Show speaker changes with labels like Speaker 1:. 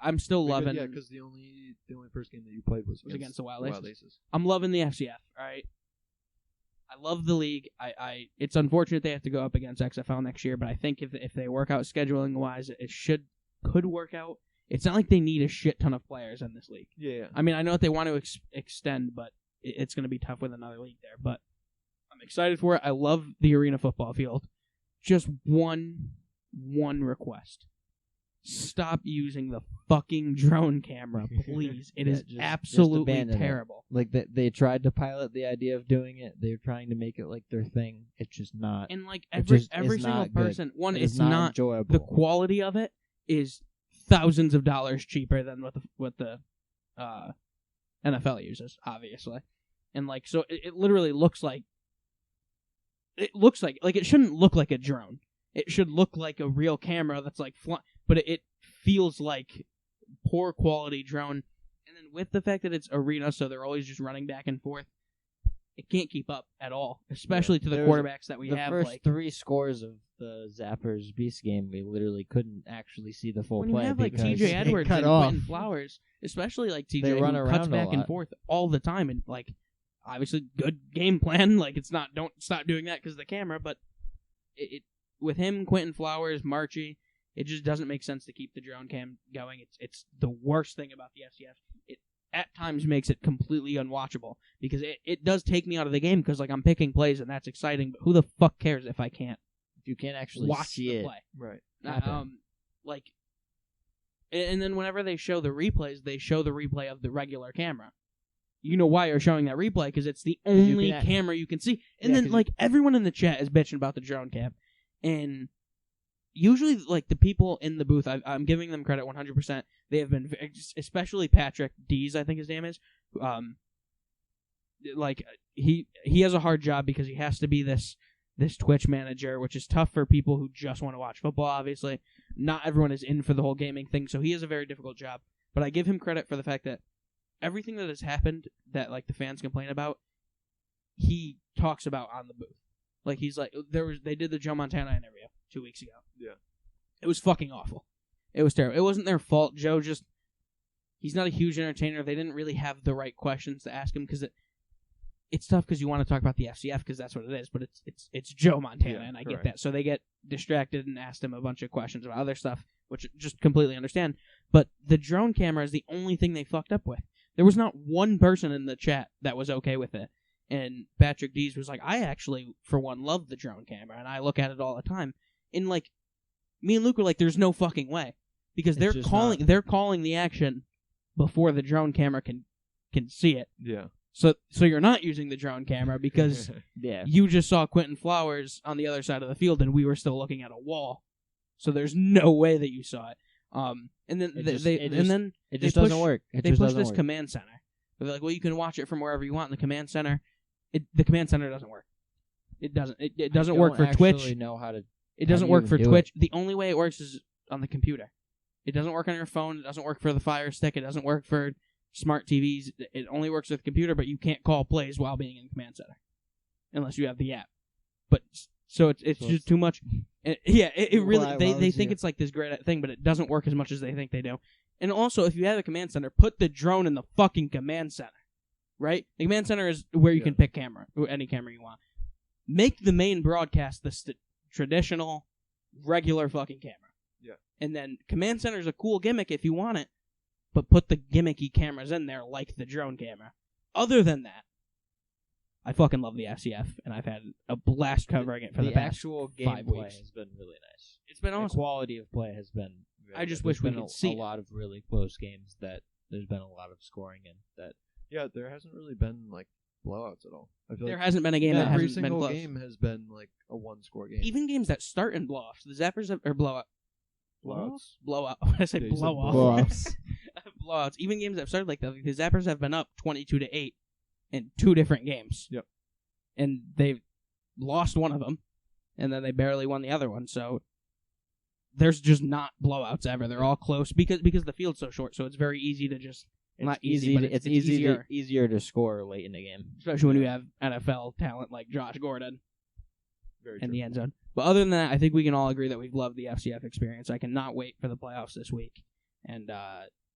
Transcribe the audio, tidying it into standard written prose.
Speaker 1: I'm still loving.
Speaker 2: Yeah, because the only first game that you played was
Speaker 1: against the Wild Aces. I'm loving the FCF. All right. I love the league. It's unfortunate they have to go up against XFL next year, but I think if they work out scheduling wise, it could work out. It's not like they need a shit ton of players in this league.
Speaker 2: Yeah.
Speaker 1: I mean, I know that they want to extend, but it's going to be tough with another league there. But I'm excited for it. I love the arena football field. Just one request. Stop using the fucking drone camera, please. It is absolutely terrible.
Speaker 3: Like, they tried to pilot the idea of doing it. They're trying to make it like their thing. It's just not.
Speaker 1: And like every single person, it's not
Speaker 3: enjoyable.
Speaker 1: The quality of it is thousands of dollars cheaper than what the NFL uses, obviously. And like, so it literally looks like it shouldn't look like a drone. It should look like a real camera that's like flying, but it feels like poor quality drone. And then with the fact that it's arena, so they're always just running back and forth, it can't keep up at all, especially to the quarterbacks that we have.
Speaker 3: The first 3 scores of the Zappers Beast game, we literally couldn't actually see the full play.
Speaker 1: When you have like T.J. Edwards and Quentin Flowers, especially like T.J. who cuts back and forth all the time, and like obviously good game plan. Like it's not, don't stop doing that because of the camera, but it with him, Quentin Flowers, Marchie, it just doesn't make sense to keep the drone cam going. It's the worst thing about the FCF. It at times makes it completely unwatchable because it does take me out of the game because like I'm picking plays and that's exciting, but who the fuck cares if I can't?
Speaker 3: If you can't actually
Speaker 1: watch
Speaker 3: see
Speaker 1: the
Speaker 3: it.
Speaker 1: Play.
Speaker 2: Right.
Speaker 1: Like, and then whenever they show the replays, they show the replay of the regular camera. You know why you're showing that replay because it's the only camera you can see. And then like everyone in the chat is bitching about the drone cam. And usually, like, the people in the booth, I'm giving them credit 100%. They have been, especially Patrick Dees, I think his name is. Like, he has a hard job because he has to be this Twitch manager, which is tough for people who just want to watch football, obviously. Not everyone is in for the whole gaming thing, so he has a very difficult job. But I give him credit for the fact that everything that has happened that, like, the fans complain about, he talks about on the booth. Like, he's like, they did the Joe Montana interview 2 weeks ago.
Speaker 2: Yeah.
Speaker 1: It was fucking awful. It was terrible. It wasn't their fault. Joe he's not a huge entertainer. They didn't really have the right questions to ask him because it's tough because you want to talk about the FCF because that's what it is, but it's Joe Montana, and I get that. So they get distracted and asked him a bunch of questions about other stuff, which I just completely understand. But the drone camera is the only thing they fucked up with. There was not one person in the chat that was okay with it. And Patrick Dees was like, I actually, for one, love the drone camera, and I look at it all the time. And, like, me and Luke were like, there's no fucking way. Because they're calling the action before the drone camera can see it.
Speaker 2: Yeah.
Speaker 1: So you're not using the drone camera because you just saw Quentin Flowers on the other side of the field, and we were still looking at a wall. So there's no way that you saw it. And then
Speaker 3: it just doesn't work.
Speaker 1: They push this command center. They're like, well, you can watch it from wherever you want in the command center. The command center doesn't work. It doesn't. It doesn't work for Twitch.
Speaker 3: Know how to.
Speaker 1: It doesn't work for Twitch. The only way it works is on the computer. It doesn't work on your phone. It doesn't work for the Fire Stick. It doesn't work for smart TVs. It only works with the computer, but you can't call plays while being in command center unless you have the app. But so it's just too much. It really they think it's like this great thing, but it doesn't work as much as they think they do. And also, if you have a command center, put the drone in the fucking command center. Right? The command center is where you can pick any camera you want. Make the main broadcast the traditional, regular fucking camera.
Speaker 2: Yeah.
Speaker 1: And then command center is a cool gimmick if you want it, but put the gimmicky cameras in there like the drone camera. Other than that, I fucking love the FCF, and I've had a blast covering it for the past
Speaker 3: actual
Speaker 1: 5 weeks.
Speaker 3: gameplay has been really nice.
Speaker 1: It's been awesome.
Speaker 3: The quality of play has been.
Speaker 1: I just wish we could see
Speaker 3: a lot of really close games that there's been a lot of scoring in that.
Speaker 2: Yeah, there hasn't really been, like, blowouts at all. I feel
Speaker 1: there hasn't been a game that hasn't been close.
Speaker 2: Every single game has been, like, a one-score game.
Speaker 1: Even games that start in blow-offs. The Zappers have... Or blowout.
Speaker 2: Blowouts?
Speaker 1: Blowout. I say blow-off.
Speaker 3: Blowouts.
Speaker 1: Blowouts. Even games that have started like that. The Zappers have been up 22-8 in 2 different games.
Speaker 2: Yep.
Speaker 1: And they've lost one of them, and then they barely won the other one, so... There's just not blowouts ever. They're all close because the field's so short, so it's very easy to just... Not easy, but it's
Speaker 3: easier to score late in the game.
Speaker 1: Especially when you have NFL talent like Josh Gordon in the end zone. But other than that, I think we can all agree that we've loved the FCF experience. I cannot wait for the playoffs this week. and